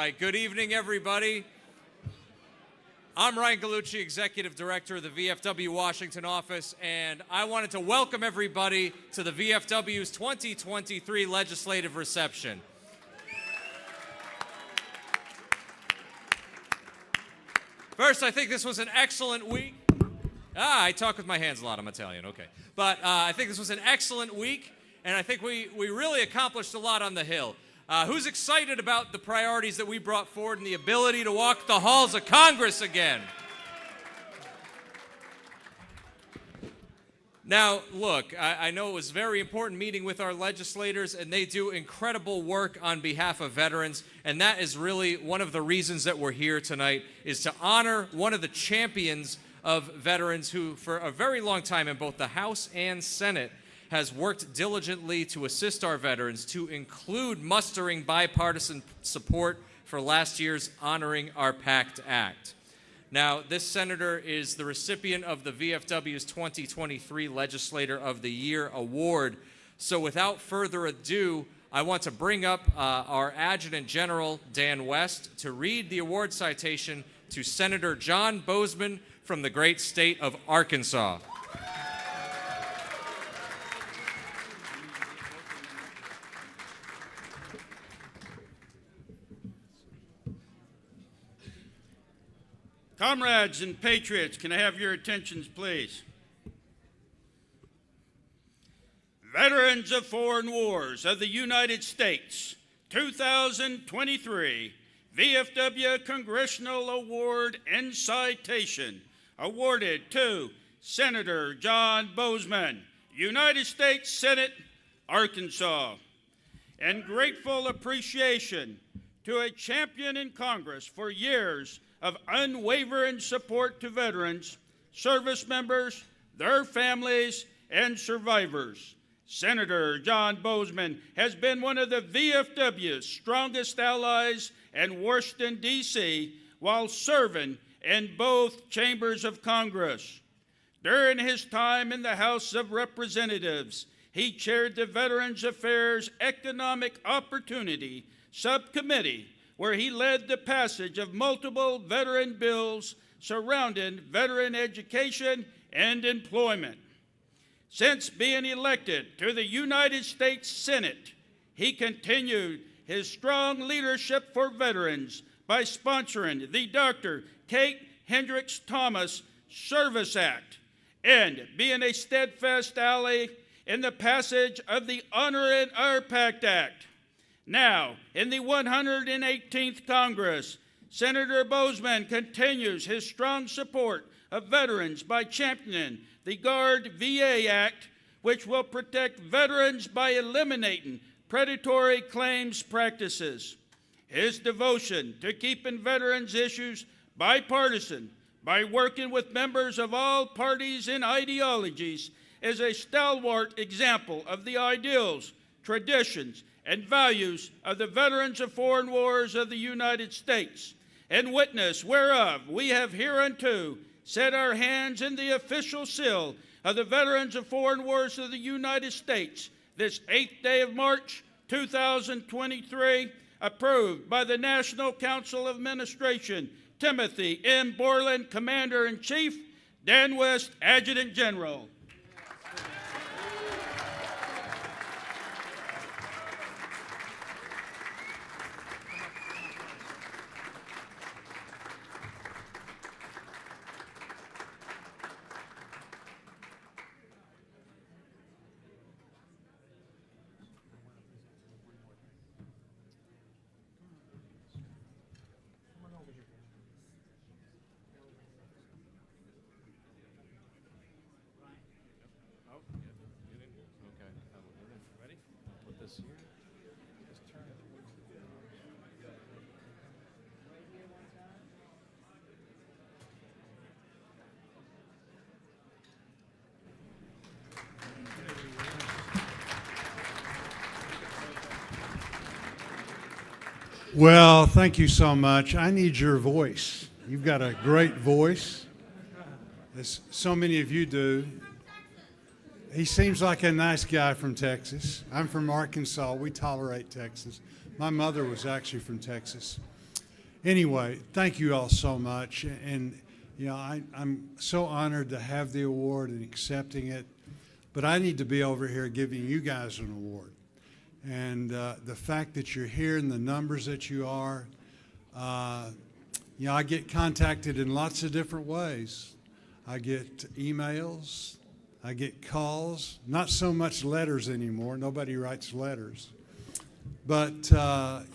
right, good evening, everybody. I'm Ryan Gallucci, Executive Director of the VFW Washington office, and I wanted to welcome everybody to the VFW's 2023 legislative reception. First, I think this was an excellent week. I talk with my hands a lot, I'm Italian, okay. But I think this was an excellent week, and I think we really accomplished a lot on the Hill. Who's excited about the priorities that we brought forward and the ability to walk the halls of Congress again? Now, look, I know it was a very important meeting with our legislators, and they do incredible work on behalf of veterans, and that is really one of the reasons that we're here tonight, is to honor one of the champions of veterans who, for a very long time in both the House and Senate, has worked diligently to assist our veterans, to include mustering bipartisan support for last year's Honoring Our Pact Act. Now, this senator is the recipient of the VFW's 2023 Legislator of the Year Award. So without further ado, I want to bring up our Adjutant General, Dan West, to read the award citation to Senator John Boozman from the great state of Arkansas. Comrades and patriots, can I have your attentions, please? Veterans of Foreign Wars of the United States, 2023 VFW Congressional Award and Citation awarded to Senator John Boozman, United States Senate, Arkansas. And grateful appreciation to a champion in Congress for years of unwavering support to veterans, service members, their families, and survivors. Senator John Boozman has been one of the VFW's strongest allies in Washington, D.C., while serving in both chambers of Congress. During his time in the House of Representatives, he chaired the Veterans Affairs Economic Opportunity Subcommittee, where he led the passage of multiple veteran bills surrounding veteran education and employment. Since being elected to the United States Senate, he continued his strong leadership for veterans by sponsoring the Dr. Kate Hendricks Thomas Service Act and being a steadfast ally in the passage of the Honoring Our Pact Act. Now, in the 118th Congress, Senator Boozman continues his strong support of veterans by championing the Guard VA Act, which will protect veterans by eliminating predatory claims practices. His devotion to keeping veterans' issues bipartisan by working with members of all parties and ideologies is a stalwart example of the ideals, traditions, and values of the Veterans of Foreign Wars of the United States, in witness whereof we have hereunto set our hands in the official seal of the Veterans of Foreign Wars of the United States this 8th day of March, 2023, approved by the National Council of Administration, Timothy M. Borland, Commander-in-Chief, Dan West, Adjutant General. Well, thank you so much. I need your voice. You've got a great voice, as so many of you do. He seems like a nice guy from Texas. I'm from Arkansas. We tolerate Texas. My mother was actually from Texas. Anyway, thank you all so much. And you know, I'm so honored to have the award and accepting it. But I need to be over here giving you guys an award. And the fact that you're here and the numbers that you are, you know, I get contacted in lots of different ways. I get emails, I get calls, not so much letters anymore. Nobody writes letters. But,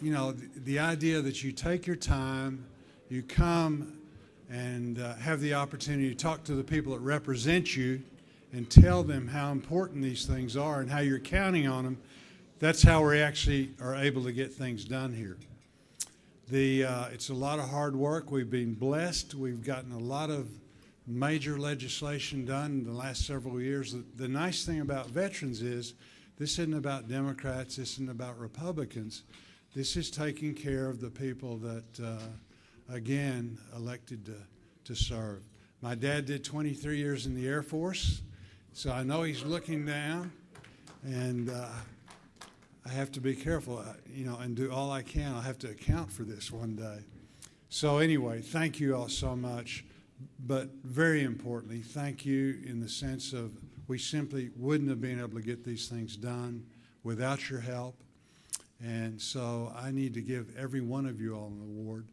you know, the idea that you take your time, you come and have the opportunity to talk to the people that represent you and tell them how important these things are and how you're counting on them, that's how we actually are able to get things done here. It's a lot of hard work. We've been blessed. We've gotten a lot of major legislation done in the last several years. The nice thing about veterans is this isn't about Democrats, this isn't about Republicans. This is taking care of the people that, again, elected to serve. My dad did 23 years in the Air Force, so I know he's looking down, and I have to be careful, you know, and do all I can. I'll have to account for this one day. So anyway, thank you all so much. But very importantly, thank you in the sense of we simply wouldn't have been able to get these things done without your help. And so I need to give every one of you all an award.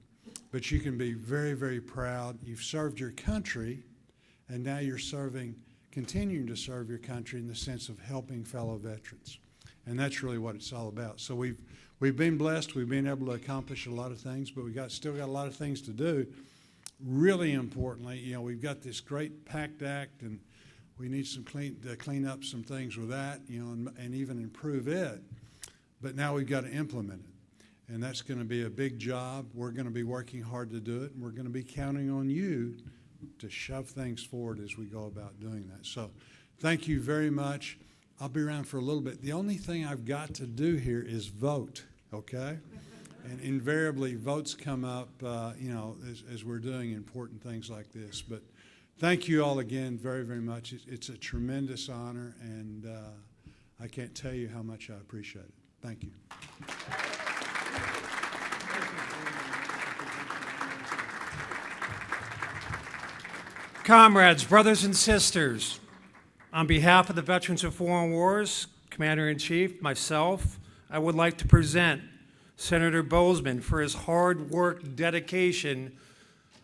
But you can be very, very proud. You've served your country, and now you're continuing to serve your country in the sense of helping fellow veterans. And that's really what it's all about. So we've been blessed. We've been able to accomplish a lot of things, but still got a lot of things to do. Really importantly, you know, we've got this great PACT Act, and we need to clean up some things with that, you know, and even improve it. But now we've got to implement it, and that's going to be a big job. We're going to be working hard to do it, and we're going to be counting on you to shove things forward as we go about doing that. So thank you very much. I'll be around for a little bit. The only thing I've got to do here is vote, okay? And invariably, votes come up, you know, as we're doing important things like this. But thank you all again very, very much. It's a tremendous honor, and I can't tell you how much I appreciate it. Thank you. Comrades, brothers and sisters, on behalf of the Veterans of Foreign Wars, Commander-in-Chief, myself, I would like to present Senator Boozman for his hard work, dedication,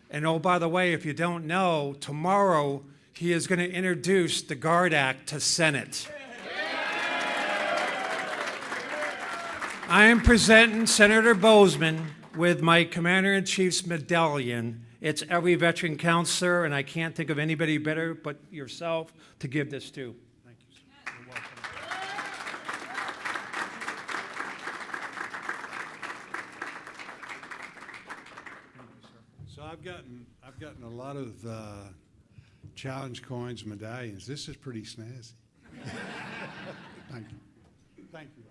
and oh, by the way, if you don't know, tomorrow he is going to introduce the GUARD Act to Senate. I am presenting Senator Boozman with my Commander-in-Chief's medallion. It's every veteran counts, sir, and I can't think of anybody better but yourself to give this to. Thank you, sir. You're welcome. So I've gotten a lot of challenge coins, medallions. This is pretty snazzy. Thank you. Thank you.